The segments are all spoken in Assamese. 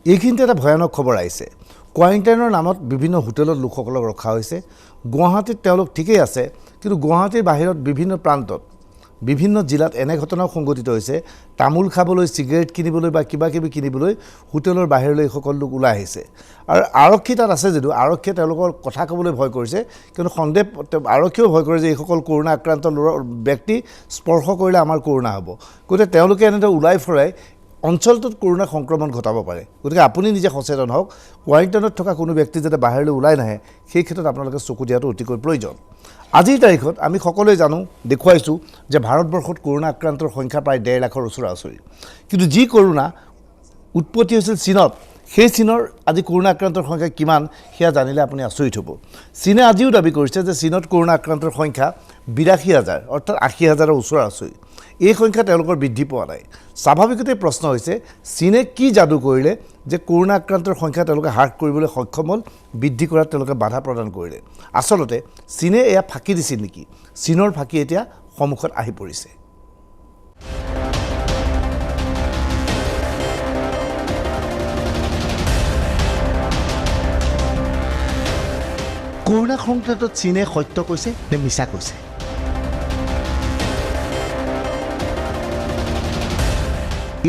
এইখিনিতে এটা ভয়ানক খবৰ আহিছে। কোৱাৰেণ্টাইনৰ নামত বিভিন্ন হোটেলত লোকসকলক ৰখা হৈছে। গুৱাহাটীত তেওঁলোক ঠিকেই আছে, কিন্তু গুৱাহাটীৰ বাহিৰত বিভিন্ন প্ৰান্তত বিভিন্ন জিলাত এনে ঘটনাও সংঘটিত হৈছে। তামোল খাবলৈ, চিগাৰেট কিনিবলৈ বা কিবা কিবি কিনিবলৈ হোটেলৰ বাহিৰলৈ এইসকল লোক ওলাই আহিছে। আৰু আৰক্ষী তাত আছে যদিও আৰক্ষীয়ে তেওঁলোকৰ কথা ক'বলৈ ভয় কৰিছে, কিন্তু আৰক্ষীয়েও ভয় কৰে যে এইসকল কৰোণা আক্ৰান্ত ব্যক্তি স্পৰ্শ কৰিলে আমাৰ কৰোণা হ'ব। গতিকে তেওঁলোকে এনেদৰে ওলাই ফুৰাই অঞ্চলটোত কৰোণা সংক্ৰমণ ঘটাব পাৰে। গতিকে আপুনি নিজে সচেতন হওক। কোৱাৰেণ্টাইনত থকা কোনো ব্যক্তি যাতে বাহিৰলৈ ওলাই নাহে, সেই ক্ষেত্ৰত আপোনালোকে চকু দিয়াটো অতিকৈ প্ৰয়োজন। আজিৰ তাৰিখত আমি সকলোৱে জানো, দেখুৱাইছোঁ যে ভাৰতবৰ্ষত কৰোণা আক্ৰান্তৰ সংখ্যা প্ৰায় 1.5 লাখৰ ওচৰা-ওচৰি। কিন্তু যি কৰোণা উৎপত্তি হৈছিল চীনত, সেই চীনৰ আজি কৰোণা আক্ৰান্তৰ সংখ্যা কিমান সেয়া জানিলে আপুনি আচৰিত হ'ব। চীনে আজিও দাবী কৰিছে যে চীনত কৰোণা আক্ৰান্তৰ সংখ্যা 82,000, অৰ্থাৎ 80,000ৰ ওচৰা-ওচৰি। এই সংখ্যা তেওঁলোকৰ বৃদ্ধি পোৱা নাই। স্বাভাৱিকতে প্ৰশ্ন হৈছে, চীনে কি যাদু কৰিলে যে কৰোণা আক্ৰান্তৰ সংখ্যা তেওঁলোকে হ্ৰাস কৰিবলৈ সক্ষম হ'ল, বৃদ্ধি কৰাত তেওঁলোকে বাধা প্ৰদান কৰিলে? আচলতে চীনে এয়া ফাঁকি দিছিল নেকি? চীনৰ ফাঁকি এতিয়া সন্মুখত আহি পৰিছে। কৰোণা সংক্ৰান্তত চীনে সত্য কৈছে নে মিছা কৈছে?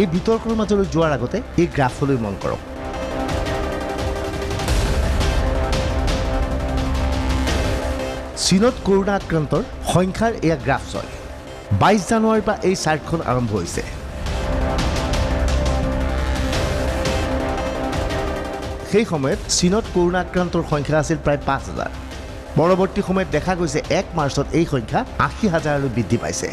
এই বিতৰ্কৰ মাজলৈ যোৱাৰ আগতে এই গ্ৰাফলৈ মন কৰক। চীনত কৰোণা আক্ৰান্তৰ সংখ্যাৰ এয়া গ্ৰাফ হয়। 22 জানুৱাৰীৰ পৰা এই চাৰ্টখন আৰম্ভ হৈছে। সেই সময়ত চীনত কৰোণা আক্ৰান্তৰ সংখ্যা আছিল প্ৰায় 5,000। পৰৱৰ্তী সময়ত দেখা গৈছে 1 মাৰ্চত এই সংখ্যা 80,000লৈ বৃদ্ধি পাইছে।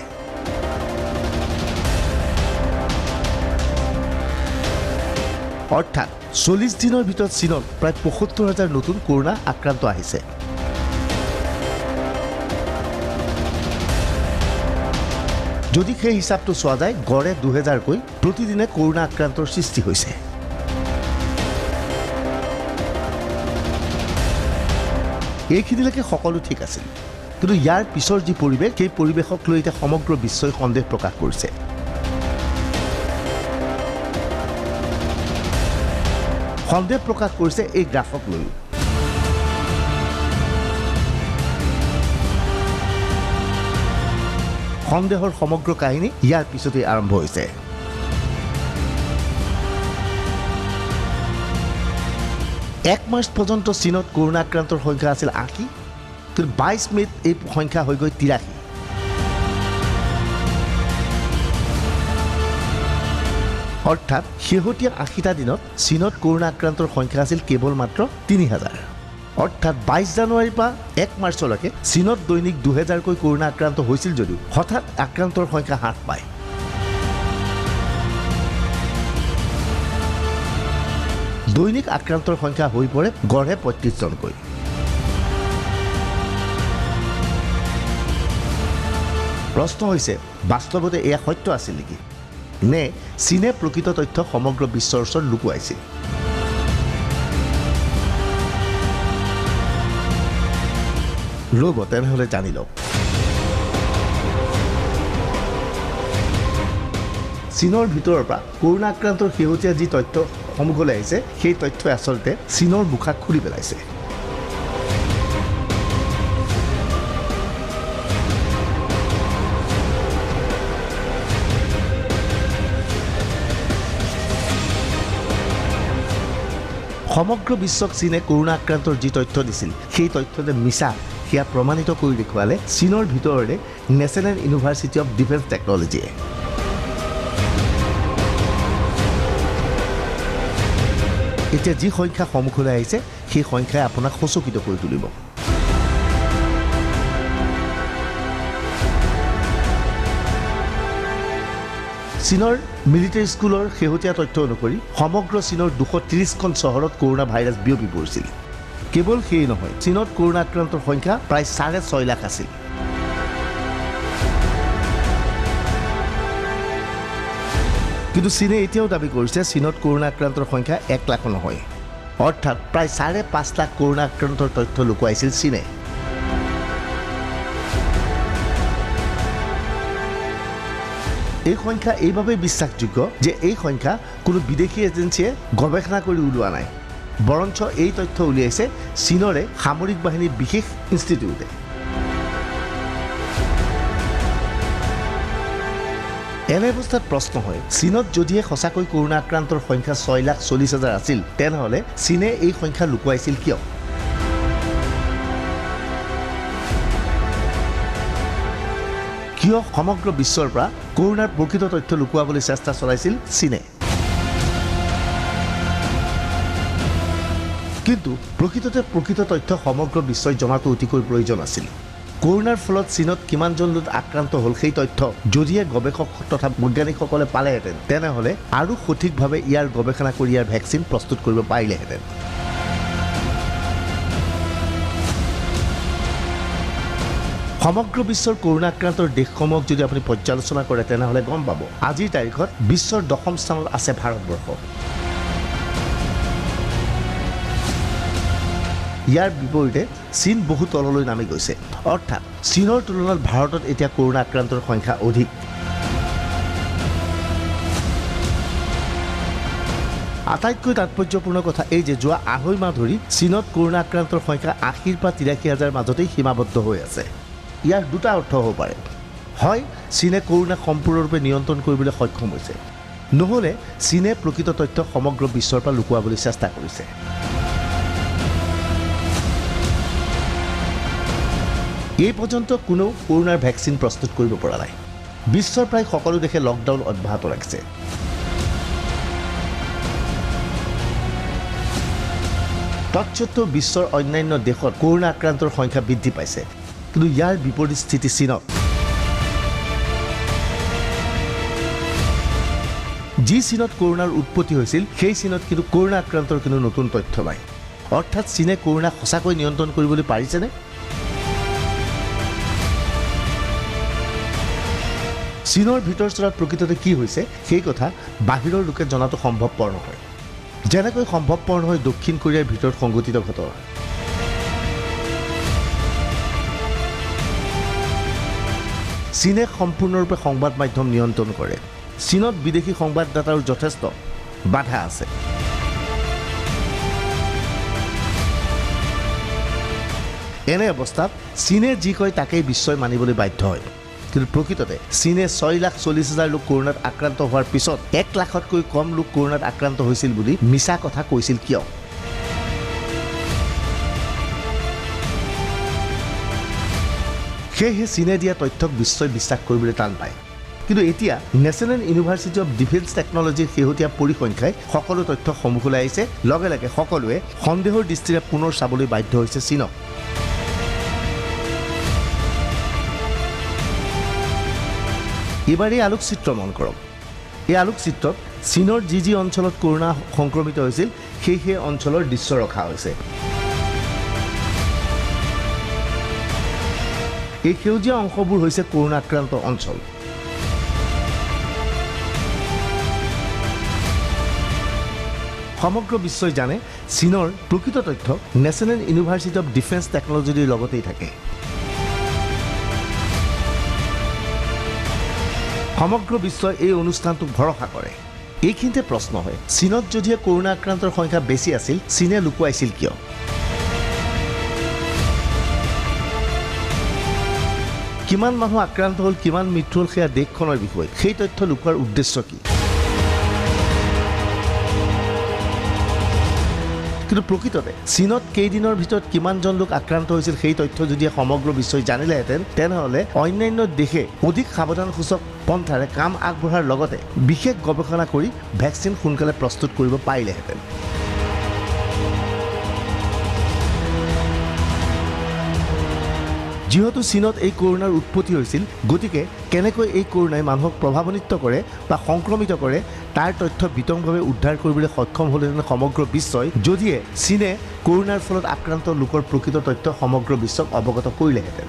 অৰ্থাৎ 40 দিনৰ ভিতৰত চীনত প্ৰায় 75,000 নতুন কৰোণা আক্ৰান্ত আহিছে। যদি সেই হিচাপটো চোৱা যায়, গড়ে 2000কৈ প্ৰতিদিনে কৰোণা আক্ৰান্তৰ সৃষ্টি হৈছে। এইখিনিলৈকে সকলো ঠিক আছিল, কিন্তু ইয়াৰ পিছৰ যি পৰিৱেশ, সেই পৰিৱেশক লৈ এতিয়া সমগ্ৰ বিশ্বই সন্দেহ প্ৰকাশ কৰিছে। সন্দেহ প্ৰকাশ কৰিছে এই গ্ৰাফক লৈ। সন্দেহৰ সমগ্ৰ কাহিনী ইয়াৰ পিছতেই আৰম্ভ হৈছে। 1 মাৰ্চ পৰ্যন্ত চীনত কৰোণা আক্ৰান্তৰ সংখ্যা আছিল 80, কিন্তু 22 মে'ত এই সংখ্যা হৈ গৈ 83। অৰ্থাৎ শেহতীয়া 80টা দিনত চীনত কৰোণা আক্ৰান্তৰ সংখ্যা আছিল কেৱল মাত্ৰ 3,000। অৰ্থাৎ 22 জানুৱাৰীৰ পৰা 1 মাৰ্চলৈকে চীনত দৈনিক 2000কৈ কৰোণা আক্ৰান্ত হৈছিল যদিও হঠাৎ আক্ৰান্তৰ সংখ্যা হ্ৰাস পায়। দৈনিক আক্ৰান্তৰ সংখ্যা হৈ পৰে গড়ে 35 জনকৈ। প্ৰশ্ন হৈছে, বাস্তৱতে এয়া সত্য আছিল নেকি, নে চীনে প্ৰকৃত তথ্য সমগ্ৰ বিশ্বৰ ওচৰত লুকুৱাইছিল? ৰ'ব তেনেহ'লে জানি লওক। চীনৰ ভিতৰৰ পৰা কৰোণা আক্ৰান্তৰ শেহতীয়া যি তথ্য সন্মুখলৈ আহিছে, সেই তথ্যই আচলতে চীনৰ মুখা খুলি পেলাইছে। সমগ্ৰ বিশ্বক চীনে কৰোণা আক্ৰান্তৰ যি তথ্য দিছিল, সেই তথ্য যে মিছা সেয়া প্ৰমাণিত কৰি দেখুৱালে চীনৰ ভিতৰতে নেশ্যনেল ইউনিভাৰ্চিটি অৱ ডিফেন্স টেকনলজিয়ে। এতিয়া যি সংখ্যা সন্মুখলৈ আহিছে, সেই সংখ্যাই আপোনাক সচকিত কৰি তুলিব। চীনৰ মিলিটাৰী স্কুলৰ শেহতীয়া তথ্য অনুসৰি সমগ্ৰ চীনৰ 230খন চহৰত কৰোণা ভাইৰাছ বিয়পি পৰিছিল। কেৱল সেয়ে নহয়, চীনত কৰোণা আক্ৰান্তৰ সংখ্যা প্ৰায় 6.5 লাখ আছিল। কিন্তু চীনে এতিয়াও দাবী কৰিছে চীনত কৰোণা আক্ৰান্তৰ সংখ্যা 1 লাখ নহয়। অৰ্থাৎ প্ৰায় 5.5 লাখ কৰোণা আক্ৰান্তৰ তথ্য লুকুৱাইছিল চীনে। এই সংখ্যা এইভাবেই বিশ্বাসযোগ্য যে এই সংখ্যা কোনো বিদেশী এজেন্সিয়ে গৱেষণা কৰি উলিওৱা নাই, বৰঞ্চ এই তথ্য উলিয়াইছে চীনৰে সামৰিক বাহিনীৰ বিশেষ ইনষ্টিটিউটে। এনে অৱস্থাত প্ৰশ্ন হয়, চীনত যদিহে সঁচাকৈ কৰোণা আক্ৰান্তৰ সংখ্যা 6,40,000 আছিল, তেনেহ'লে চীনে এই সংখ্যা লুকুৱাইছিল কিয়? কিয় সমগ্ৰ বিশ্বৰ পৰা কৰোণাৰ প্ৰকৃত তথ্য লুকুৱাবলৈ চেষ্টা চলাইছিল চীনে? কিন্তু প্ৰকৃততে প্ৰকৃত তথ্য সমগ্ৰ বিশ্বই জনাটো অতিকৈ প্ৰয়োজন আছিল। কৰোণাৰ ফলত চীনত কিমানজন লোক আক্ৰান্ত হ'ল সেই তথ্য যদিহে গৱেষক তথা বৈজ্ঞানিকসকলে পালেহেঁতেন, তেনেহ'লে আৰু সঠিকভাৱে ইয়াৰ গৱেষণা কৰি ইয়াৰ ভেকচিন প্ৰস্তুত কৰিব পাৰিলেহেঁতেন। সমগ্ৰ বিশ্বৰ কৰোণা আক্ৰান্তৰ দেশসমূহক যদি আপুনি পৰ্যালোচনা কৰে, তেনেহ'লে গম পাব আজিৰ তাৰিখত বিশ্বৰ 10ম স্থানত আছে ভাৰতবৰ্ষ। ইয়াৰ বিপৰীতে চীন বহু তললৈ নামি গৈছে, অৰ্থাৎ চীনৰ তুলনাত ভাৰতত এতিয়া কৰোণা আক্ৰান্তৰ সংখ্যা অধিক। আটাইতকৈ তাৎপৰ্যপূৰ্ণ কথা এই যে যোৱা 2.5 মাহ ধৰি চীনত কৰোণা আক্ৰান্তৰ সংখ্যা 80,000 পৰা 83,000 মাজতেই সীমাবদ্ধ হৈ আছে। ইয়াৰ দুটা অৰ্থ হ'ব পাৰে, হয় চীনে কৰোণা সম্পূৰ্ণৰূপে নিয়ন্ত্ৰণ কৰিবলৈ সক্ষম হৈছে, নহ'লে চীনে প্ৰকৃত তথ্য সমগ্ৰ বিশ্বৰ পৰা লুকুৱাবলৈ চেষ্টা কৰিছে। এই পৰ্যন্ত কোনেও কৰোণাৰ ভেকচিন প্ৰস্তুত কৰিব পৰা নাই। বিশ্বৰ প্ৰায় সকলো দেশে লকডাউন অব্যাহত ৰাখিছে। তৎসত্ত্বেও বিশ্বৰ অন্যান্য দেশত কৰোণা আক্ৰান্তৰ সংখ্যা বৃদ্ধি পাইছে, কিন্তু ইয়াৰ বিপৰীত স্থিতি চীনত। যি চীনত কৰোণাৰ উৎপত্তি হৈছিল, সেই চীনত কিন্তু কৰোণা আক্ৰান্তৰ কোনো নতুন তথ্য নাই। অৰ্থাৎ চীনে কৰোণা সঁচাকৈ নিয়ন্ত্ৰণ কৰিবলৈ পাৰিছেনে? চীনৰ ভিতৰ চৰাত প্ৰকৃততে কি হৈছে সেই কথা বাহিৰৰ লোকে জনাটো সম্ভৱপৰ নহয়, যেনেকৈ সম্ভৱপৰ নহয় দক্ষিণ কোৰিয়াৰ ভিতৰত সংঘটিত ঘটনা। চীনে সম্পূৰ্ণৰূপে সংবাদ মাধ্যম নিয়ন্ত্ৰণ কৰে। চীনত বিদেশী সংবাদদাতাৰ যথেষ্ট বাধা আছে। এনে অৱস্থাত চীনে যি কয় তাকেই বিশ্বই মানিবলৈ বাধ্য হয়। কিন্তু প্ৰকৃততে চীনে 6,40,000 লোক কৰোণাত আক্ৰান্ত হোৱাৰ পিছত 1 লাখতকৈ কম লোক কৰোণাত আক্ৰান্ত হৈছিল বুলি মিছা কথা কৈছিল কিয়? সেয়েহে চীনে দিয়া তথ্যক বিশ্বই বিশ্বাস কৰিবলৈ টান পায়। কিন্তু এতিয়া নেশ্যনেল ইউনিভাৰ্চিটি অৱ ডিফেন্স টেকনলজিৰ শেহতীয়া পৰিসংখ্যাই সকলো তথ্য সন্মুখলৈ আহিছে। লগে লগে সকলোৱে সন্দেহৰ দৃষ্টিৰে পুনৰ চাবলৈ বাধ্য হৈছে চীনক। এইবাৰ এই আলোকচিত্ৰ মন কৰক। এই আলোকচিত্ৰত চীনৰ যি অঞ্চলত কৰোণা সংক্ৰমিত হৈছিল সেই অঞ্চলৰ দৃশ্য ৰখা হৈছে। এই সেউজীয়া অংশবোৰ হৈছে কৰোণা আক্ৰান্ত অঞ্চল। সমগ্ৰ বিশ্বই জানে চীনৰ প্ৰকৃত তথ্য নেশ্যনেল ইউনিভাৰ্চিটি অৱ ডিফেন্স টেকনলজিৰ লগতেই থাকে। সমগ্ৰ বিশ্বই এই অনুষ্ঠানটোক ভৰসা কৰে। এইখিনিতে প্ৰশ্ন হয়, চীনত যদিহে কৰোণা আক্ৰান্তৰ সংখ্যা বেছি আছিল, চীনে লুকুৱাইছিল কিয়? কিমান মানুহ আক্ৰান্ত হ'ল, কিমান মৃত্যু হ'ল সেয়া দেশখনৰ বিষয়। সেই তথ্য লুকুৱাৰ উদ্দেশ্য কি? কিন্তু প্ৰকৃততে চীনত কেইদিনৰ ভিতৰত কিমানজন লোক আক্ৰান্ত হৈছিল সেই তথ্য যদি সমগ্ৰ বিশ্বই জানিলেহেঁতেন, তেনেহ'লে অন্যান্য দেশে অধিক সাৱধানসূচক পন্থাৰে কাম আগবঢ়াৰ লগতে বিশেষ গৱেষণা কৰি ভেকচিন সোনকালে প্ৰস্তুত কৰিব পাৰিলেহেঁতেন। যিহেতু চীনত এই কৰোণাৰ উৎপত্তি হৈছিল, গতিকে কেনেকৈ এই কৰোণাই মানুহক প্ৰভাৱান্বিত কৰে বা সংক্ৰমিত কৰে তাৰ তথ্য বিতংভাৱে উদ্ধাৰ কৰিবলৈ সক্ষম হ'লহেঁতেন সমগ্ৰ বিশ্বই, যদিহে চীনে কৰোণাৰ ফলত আক্ৰান্ত লোকৰ প্ৰকৃত তথ্য সমগ্ৰ বিশ্বক অৱগত কৰিলেহেঁতেন।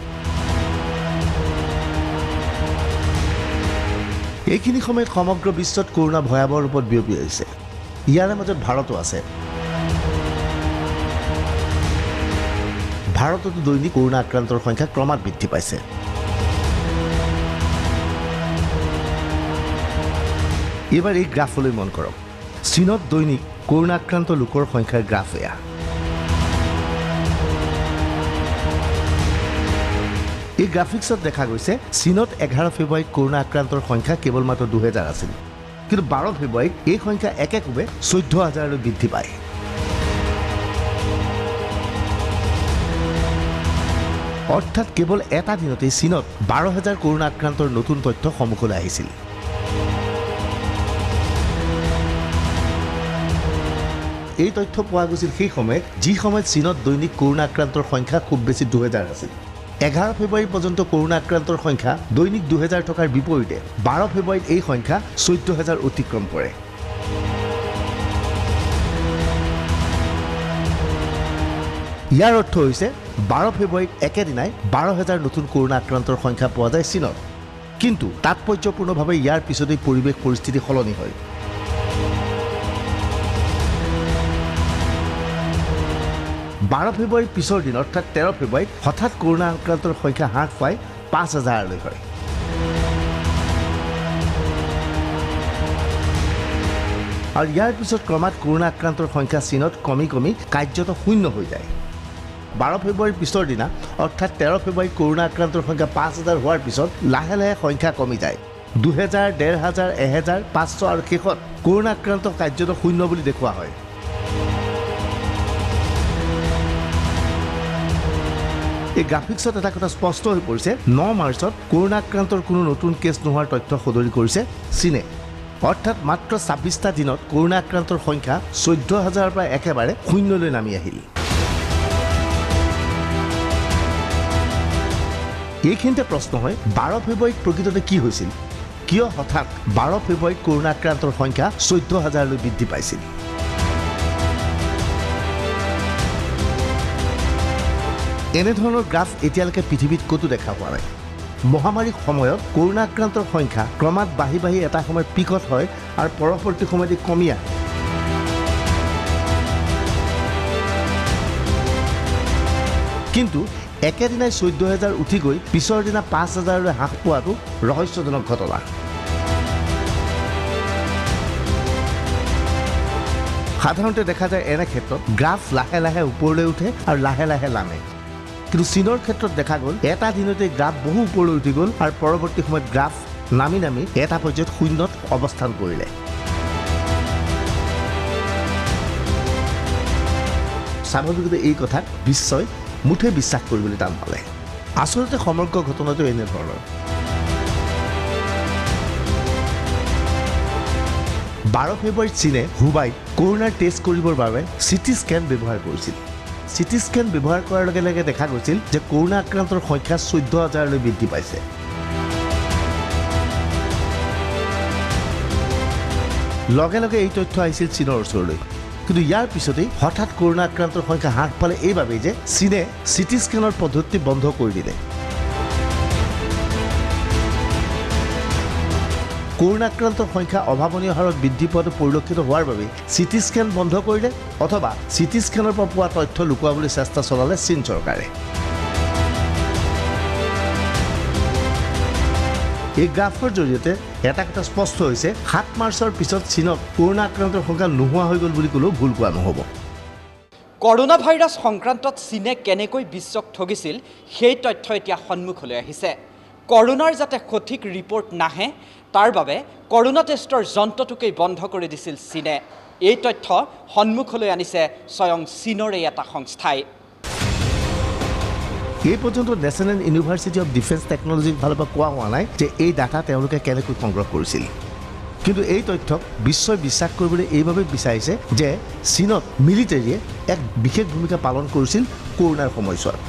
এইখিনি সময়ত সমগ্ৰ বিশ্বত কৰোণা ভয়াৱহ ৰূপত বিয়পি আহিছে। ইয়াৰে মাজত ভাৰতো আছে। ভাৰততো দৈনিক কৰোণা আক্ৰান্তৰ সংখ্যা ক্ৰমাৎ বৃদ্ধি পাইছে। এইবাৰ এই গ্ৰাফলৈ মন কৰক চীনত দৈনিক কৰোনা আক্ৰান্ত লোকৰ সংখ্যাৰ গ্ৰাফ এয়া এই গ্ৰাফিক্সত দেখা গৈছে চীনত 11 ফেব্ৰুৱাৰীত কৰোনা আক্ৰান্তৰ সংখ্যা কেৱল মাত্ৰ 2000 আছিল কিন্তু 12 ফেব্ৰুৱাৰীত এই সংখ্যা একেকোবে 14000লৈ বৃদ্ধি পায় অৰ্থাৎ কেৱল এটা দিনতে চীনত 12000 কৰোনা আক্ৰান্তৰ নতুন তথ্য সন্মুখলৈ আহিছিল এই তথ্য পোৱা গৈছিল সেই সময়ত যি সময়ত চীনত দৈনিক কৰোনা আক্ৰান্তৰ সংখ্যা খুব বেছি 2000 আছিল 11 ফেব্ৰুৱাৰী পৰ্যন্ত কৰোনা আক্ৰান্তৰ সংখ্যা দৈনিক 2000 টকাৰ বিপৰীতে 12 ফেব্ৰুৱাৰীত এই সংখ্যা 14000 অতিক্ৰম কৰে ইয়াৰ অৰ্থ হৈছে 12 ফেব্ৰুৱাৰীত একেদিনাই 12000 নতুন কৰোনা আক্ৰান্তৰ সংখ্যা পোৱা যায় চীনত কিন্তু তাৎপৰ্যপূৰ্ণভাৱে ইয়াৰ পিছতেই পৰিৱেশ পৰিস্থিতি সলনি হয় 12 ফেব্ৰুৱাৰীৰ পিছৰ দিন অৰ্থাৎ 13 ফেব্ৰুৱাৰীত হঠাৎ কৰোনা আক্ৰান্তৰ সংখ্যা হ্ৰাস পাই 5000লৈ হয় আৰু ইয়াৰ পিছত ক্ৰমাৎ কৰোনা আক্ৰান্তৰ সংখ্যা চীনত কমি কমি কাৰ্যত শূন্য হৈ যায় 12 ফেব্ৰুৱাৰীৰ পিছৰ দিনা অৰ্থাৎ 13 ফেব্ৰুৱাৰীত কৰোনা আক্ৰান্তৰ সংখ্যা 5000 হোৱাৰ পিছত লাহে লাহে সংখ্যা কমি যায় 2000 1500 1000 500 আৰু শেষত কৰোনা আক্ৰান্ত কাৰ্যত শূন্য বুলি দেখুওৱা হয় এই গ্ৰাফিক্সত এটা কথা স্পষ্ট হৈ পৰিছে 9 মাৰ্চত কৰোনা আক্ৰান্তৰ কোনো নতুন কেছ নোহোৱাৰ তথ্য সদৰি কৰিছে চীনে অৰ্থাৎ মাত্ৰ 26টা দিনত কৰোনা আক্ৰান্তৰ সংখ্যা 14000ৰ পৰা একেবাৰে শূন্যলৈ নামি আহিল এইখিনিতে প্ৰশ্ন হয় 12 ফেব্ৰুৱাৰীত প্ৰকৃততে কি হৈছিল কিয় হঠাৎ 12 ফেব্ৰুৱাৰীত কৰোনা আক্ৰান্তৰ সংখ্যা 14000লৈ বৃদ্ধি পাইছিল এনেধৰণৰ গ্ৰাফ এতিয়ালৈকে পৃথিৱীত ক'তো দেখা পোৱা নাই মহামাৰীৰ সময়ত কৰোনা আক্ৰান্তৰ সংখ্যা ক্ৰমাৎ বাঢ়ি বাঢ়ি এটা সময়ত পিকত হয় আৰু পৰৱৰ্তী সময়ত কমি আহে কিন্তু একেদিনাই 14000 উঠি গৈ পিছৰ দিনা 5000লৈ হ্ৰাস পোৱাটো ৰহস্যজনক ঘটনা সাধাৰণতে দেখা যায় এনে ক্ষেত্ৰত গ্ৰাফ লাহে লাহে ওপৰলৈ উঠে আৰু লাহে লাহে নামে কিন্তু চীনৰ ক্ষেত্ৰত দেখা গ'ল এটা দিনতে গ্ৰাফ বহু ওপৰলৈ উঠি গ'ল আৰু পৰৱৰ্তী সময়ত গ্ৰাফ নামি নামি এটা পৰ্যায়ত শূন্যত অৱস্থান কৰিলে স্বাভাৱিকতে এই কথাত বিশ্বই মুঠে বিশ্বাস কৰিবলৈ টান পালে আচলতে সমগ্ৰ ঘটনাটো এনে ধৰণৰ 12 ফেব্ৰুৱাৰীত চীনে হুবাইত কৰোনাৰ টেষ্ট কৰিবৰ বাবে চিটি স্কেন ব্যৱহাৰ কৰিছিল চিটি স্কেন ব্যৱহাৰ কৰাৰ লগে লগে দেখা গৈছিল যে কৰোনা আক্ৰান্তৰ সংখ্যা 14000লৈ বৃদ্ধি পাইছে লগে লগে এই তথ্য আহিছিল চীনৰ ওচৰলৈ কিন্তু ইয়াৰ পিছতেই হঠাৎ কৰোনা আক্ৰান্তৰ সংখ্যা হ্ৰাস পালে এইবাবেই যে চীনে চিটি স্কেনৰ পদ্ধতি বন্ধ কৰি দিলে কৰোনা আক্ৰান্তৰ সংখ্যা অভাৱনীয় হাৰত বৃদ্ধি পোৱাটো পৰিলক্ষিত হোৱাৰ বাবে চিটি স্কেন বন্ধ কৰিলে অথবা চিটি স্কেনৰ পৰা পোৱা তথ্য লুকুৱাবলৈ চেষ্টা চলালে চীন চৰকাৰে এই গ্ৰাফৰ জৰিয়তে এটা কথা স্পষ্ট হৈছে 7 মাৰ্চৰ পিছত চীনত কৰোনা আক্ৰান্তৰ সংখ্যা নোহোৱা হৈ গ'ল বুলি ক'লেও ভুল কোৱা নহ'ব কৰোনা ভাইৰাছ সংক্ৰান্তত চীনে কেনেকৈ বিশ্বক ঠগিছিল সেই তথ্য এতিয়া সন্মুখলৈ আহিছে কৰোনাৰ যাতে সঠিক ৰিপৰ্ট নাহে তাৰ বাবে কৰোনা টেষ্টৰ যন্ত্ৰটোকেই বন্ধ কৰি দিছিল চীনে এই তথ্য সন্মুখলৈ আনিছে স্বয়ং চীনৰে এটা সংস্থাই এই পৰ্যন্ত নেশ্যনেল ইউনিভাৰ্চিটি অফ ডিফেন্স টেকনলজিৰ ফালৰ পৰা কোৱা হোৱা নাই যে এই ডাটা তেওঁলোকে কেনেকৈ সংগ্ৰহ কৰিছিল কিন্তু এই তথ্যক বিশ্বই বিশ্বাস কৰিবলৈ এইভাবে বিচাৰিছে যে চীনত মিলিটাৰীয়ে এক বিশেষ ভূমিকা পালন কৰিছিল কৰোনাৰ সময়ছোৱাত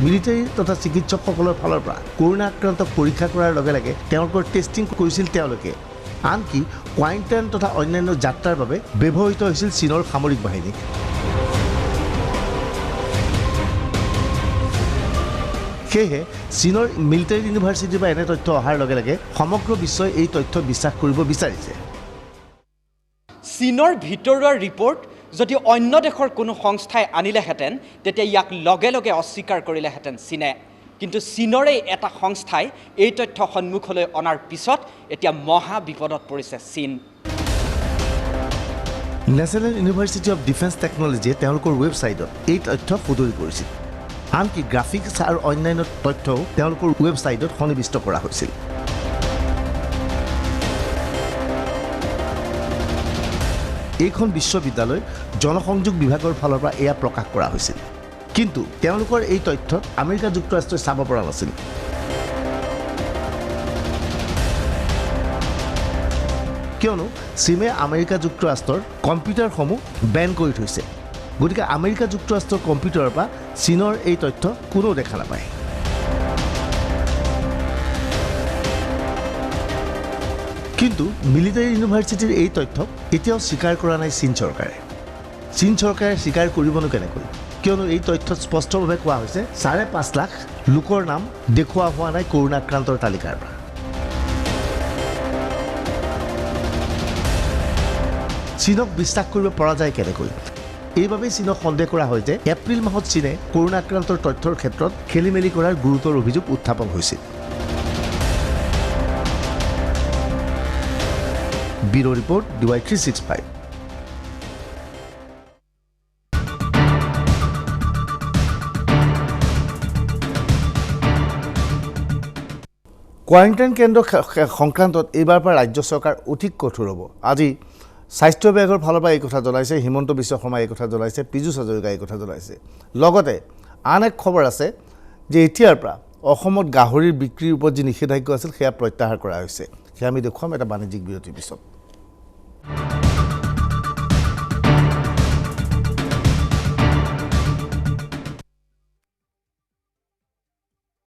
মিলিটাৰী তথা চিকিৎসকসকলৰ ফালৰ পৰা কৰোনা আক্ৰান্তক পৰীক্ষা কৰাৰ লগে লগে তেওঁলোকৰ টেষ্টিং কৰিছিল তেওঁলোকে আনকি কোৱাৰেণ্টাইন তথা অন্যান্য যাত্ৰাৰ বাবে ব্যৱহৃত হৈছিল চীনৰ সামৰিক বাহিনী সেয়ে চীনৰ মিলিটাৰী ইউনিভাৰ্চিটিৰ পৰা এনে তথ্য অহাৰ লগে লগে সমগ্ৰ বিশ্বই এই তথ্য বিশ্বাস কৰিব বিচাৰিছে চীনৰ ভিতৰুৱা ৰিপৰ্ট যদি অন্য দেশৰ কোনো সংস্থাই আনিলেহেঁতেন তেতিয়া ইয়াক লগে লগে অস্বীকাৰ কৰিলেহেঁতেন চীনে কিন্তু চীনৰে এটা সংস্থাই এই তথ্য সন্মুখলৈ অনাৰ পিছত এতিয়া মহা বিপদত পৰিছে চীন। নেশ্যনেল ইউনিভাৰ্চিটি অৱ ডিফেন্স টেকনলজিয়ে তেওঁলোকৰ ৱেবছাইটত এই তথ্য সদৰি কৰিছিল। আনকি গ্ৰাফিক্স আৰু অন্যান্য তথ্যও তেওঁলোকৰ ৱেবছাইটত সন্নিৱিষ্ট কৰা হৈছিল। এইখন বিশ্ববিদ্যালয় জনসংযোগ বিভাগৰ ফালৰ পৰা এয়া প্ৰকাশ কৰা হৈছিল, কিন্তু তেওঁলোকৰ এই তথ্যত আমেৰিকা যুক্তৰাষ্ট্ৰই চাব পৰা নাছিল। কিয়নো চীনে আমেৰিকা যুক্তৰাষ্ট্ৰৰ কম্পিউটাৰসমূহ বেন কৰি থৈছে, গতিকে আমেৰিকা যুক্তৰাষ্ট্ৰৰ কম্পিউটাৰৰ পৰা চীনৰ এই তথ্য কোনেও দেখা নাপায়। কিন্তু মিলিটাৰী ইউনিভাৰ্চিটিৰ এই তথ্যক এতিয়াও স্বীকাৰ কৰা নাই চীন চৰকাৰে। চীন চৰকাৰে স্বীকাৰ কৰিবনো কেনেকৈ? কিয়নো এই তথ্যত স্পষ্টভাৱে কোৱা হৈছে ৫.৫ লাখ লোকৰ নাম দেখুওৱা হোৱা নাই কৰোণা আক্ৰান্তৰ তালিকাৰ পৰা। চীনক বিশ্বাস কৰিব পৰা যায় কেনেকৈ? এইবাবেই চীনক সন্দেহ কৰা হয় যে এপ্ৰিল মাহত চীনে কৰোণা আক্ৰান্তৰ তথ্যৰ ক্ষেত্ৰত খেলি মেলি কৰাৰ গুৰুতৰ অভিযোগ উত্থাপন হৈছিল। Bureau' report DY365। কোৱাৰেণ্টাইন কেন্দ্ৰ সংক্ৰান্তত এইবাৰ পৰা ৰাজ্য চৰকাৰ অধিক কঠোৰ হ'ব। আজি স্বাস্থ্য বিভাগৰ ফালৰ পৰা এই কথা জনাইছে হিমন্ত বিশ্ব শৰ্মাই, এই কথা জনাইছে পীযুষ হাজৰিকাই, এই কথা জনাইছে। লগতে আন এক খবৰ আছে যে এতিয়াৰ পৰা অসমত গাহৰিৰ বিক্ৰীৰ ওপৰত যি নিষেধাজ্ঞা আছিল সেয়া প্ৰত্যাহাৰ কৰা হৈছে। সেয়া আমি দেখুৱাম এটা বাণিজ্যিক বিৰতিৰ পিছত।